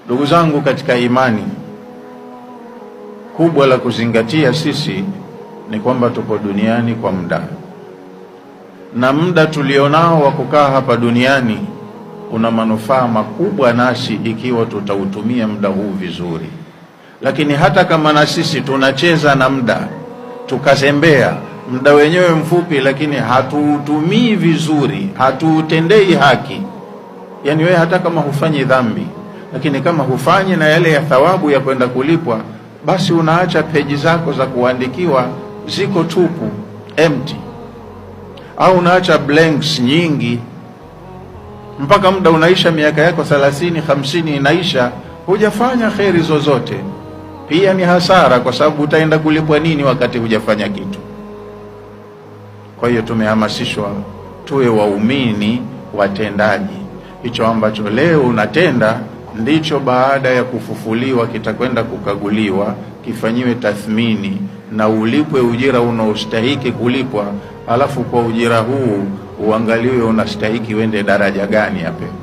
Ndugu zangu katika imani, kubwa la kuzingatia sisi ni kwamba tupo duniani kwa muda, na muda tulionao wa kukaa hapa duniani una manufaa makubwa nasi ikiwa tutautumia muda huu vizuri. Lakini hata kama na sisi tunacheza na muda, tukazembea, muda wenyewe mfupi, lakini hatuutumii vizuri, hatuutendei haki. Yani wewe hata kama hufanyi dhambi, lakini kama hufanyi na yale ya thawabu ya kwenda kulipwa, basi unaacha peji zako za kuandikiwa ziko tupu, empty, au unaacha blanks nyingi mpaka muda unaisha, miaka yako 30 50 inaisha, hujafanya kheri zozote. Pia ni hasara, kwa sababu utaenda kulipwa nini wakati hujafanya kitu? Kwa hiyo tumehamasishwa tuwe waumini watendaji. Hicho ambacho leo unatenda ndicho baada ya kufufuliwa kitakwenda kukaguliwa, kifanyiwe tathmini na ulipwe ujira unaostahiki kulipwa. Alafu kwa ujira huu uangaliwe unastahiki wende daraja gani ya pepo.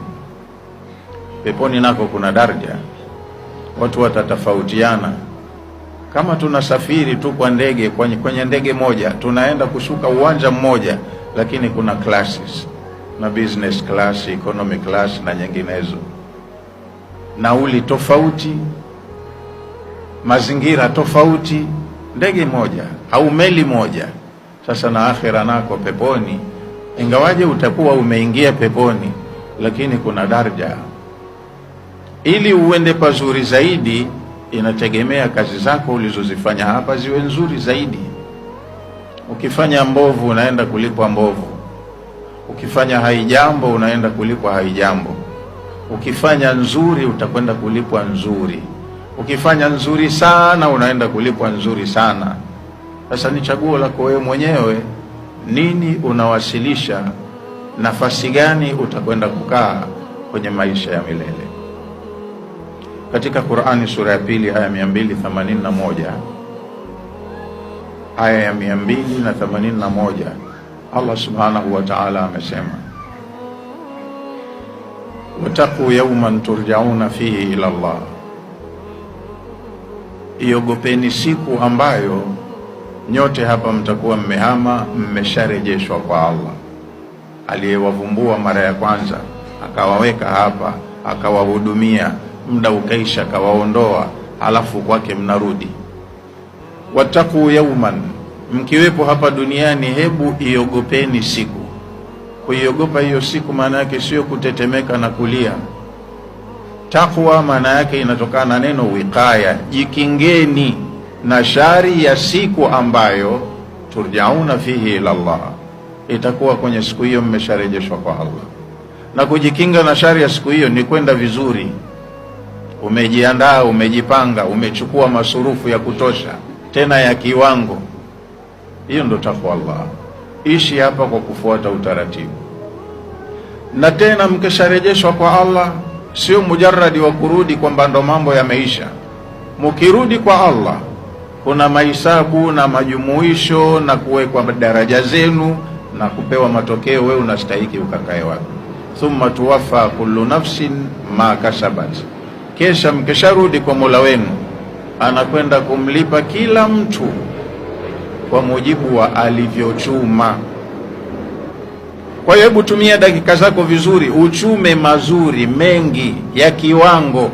Peponi nako kuna daraja, watu watatofautiana. Kama tunasafiri tu kwa ndege, kwenye ndege moja tunaenda kushuka uwanja mmoja, lakini kuna classes na business class, economy class na nyinginezo, nauli tofauti, mazingira tofauti, ndege moja au meli moja. Sasa na akhera nako peponi, ingawaje utakuwa umeingia peponi, lakini kuna daraja. Ili uende pazuri zaidi, inategemea kazi zako ulizozifanya hapa ziwe nzuri zaidi. Ukifanya mbovu unaenda kulipwa mbovu, ukifanya haijambo unaenda kulipwa haijambo, ukifanya nzuri utakwenda kulipwa nzuri, ukifanya nzuri sana unaenda kulipwa nzuri sana. Sasa ni chaguo lako wewe mwenyewe, nini unawasilisha, nafasi gani utakwenda kukaa kwenye maisha ya milele. Katika Qur'ani sura ya 2 aya 281, aya ya 281, Allah subhanahu wa ta'ala amesema, wataqu yawman turja'una fihi ila Allah, iogopeni siku ambayo nyote hapa mtakuwa mmehama, mmesharejeshwa kwa Allah aliyewavumbua mara ya kwanza, akawaweka hapa, akawahudumia, muda ukaisha, akawaondoa, halafu kwake mnarudi. Wataku yauman, mkiwepo hapa duniani hebu iogopeni siku. Kuiogopa hiyo siku maana yake sio kutetemeka na kulia. Takwa maana yake inatokana na neno wiqaya, jikingeni na shari ya siku ambayo turjauna fihi ila Allah, itakuwa kwenye siku hiyo mmesharejeshwa kwa Allah. Na kujikinga na shari ya siku hiyo ni kwenda vizuri, umejiandaa, umejipanga, umechukua masurufu ya kutosha, tena ya kiwango. Hiyo ndo takwa Allah. Ishi hapa kwa kufuata utaratibu. Na tena mkisharejeshwa kwa Allah, sio mujarradi wa kurudi kwamba ndo mambo yameisha. Mkirudi kwa Allah kuna mahisabu na majumuisho na kuwekwa daraja zenu na kupewa matokeo, wewe unastahiki ukakae wapi. Thumma tuwaffa kullu nafsin ma kasabat, kesha mkisharudi kwa Mola wenu anakwenda kumlipa kila mtu kwa mujibu wa alivyochuma. Kwa hiyo hebu tumia dakika zako vizuri, uchume mazuri mengi ya kiwango,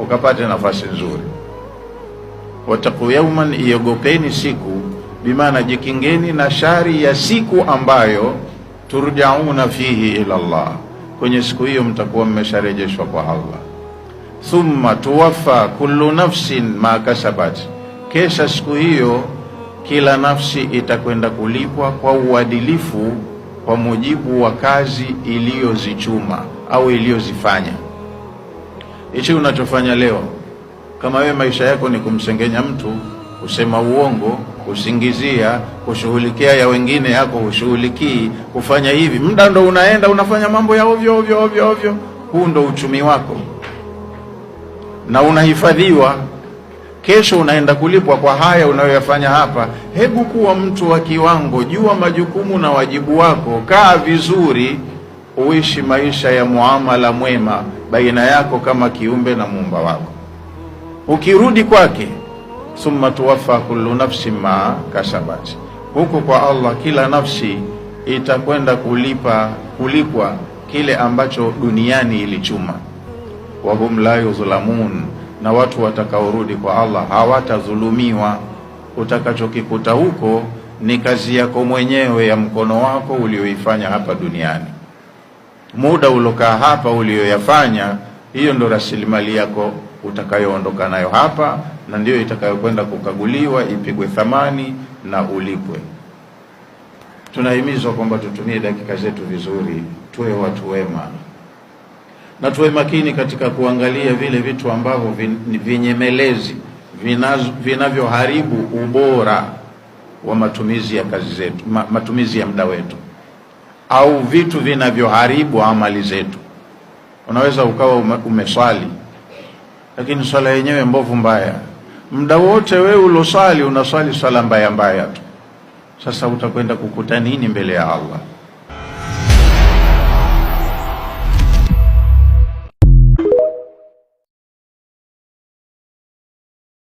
ukapate nafasi nzuri. Wataqu yawman, iogopeni siku, bimaana jikingeni na shari ya siku ambayo turjauna fihi ila Allah, kwenye siku hiyo mtakuwa mmesharejeshwa kwa Allah. Thumma tuwaffa kullu nafsin ma kasabat, kesha siku hiyo kila nafsi itakwenda kulipwa kwa uadilifu kwa mujibu wa kazi iliyozichuma au iliyozifanya. Hicho unachofanya leo, kama wewe maisha yako ni kumsengenya mtu, kusema uongo, kusingizia, kushughulikia ya wengine yako ushughulikii, kufanya hivi, muda ndo unaenda unafanya mambo ya ovyo ovyo ovyo ovyo, huu ndo uchumi wako na unahifadhiwa. Kesho unaenda kulipwa kwa haya unayoyafanya hapa. Hebu kuwa mtu wa kiwango, jua majukumu na wajibu wako, kaa vizuri, uishi maisha ya muamala mwema baina yako kama kiumbe na muumba wako. Ukirudi kwake, thumma tuwaffa kullu nafsin ma kasabat, huko kwa Allah kila nafsi itakwenda kulipwa kile ambacho duniani ilichuma. Wa hum la yuzlamun, na watu watakaorudi kwa Allah hawatadhulumiwa. Utakachokikuta huko ni kazi yako mwenyewe ya mkono wako ulioifanya hapa duniani. Muda ulokaa hapa ulioyafanya, hiyo ndo rasilimali yako utakayoondoka nayo hapa, na ndio itakayokwenda kukaguliwa, ipigwe thamani na ulipwe. Tunahimizwa kwamba tutumie dakika zetu vizuri, tuwe watu wema, na tuwe makini katika kuangalia vile vitu ambavyo vinyemelezi vinavyoharibu ubora wa matumizi ya kazi zetu, matumizi ya muda wetu, au vitu vinavyoharibu amali zetu. Unaweza ukawa umeswali, lakini swala yenyewe mbovu mbaya. Muda wote wewe uloswali unaswali swala mbaya mbaya tu. Sasa utakwenda kukuta nini mbele ya Allah?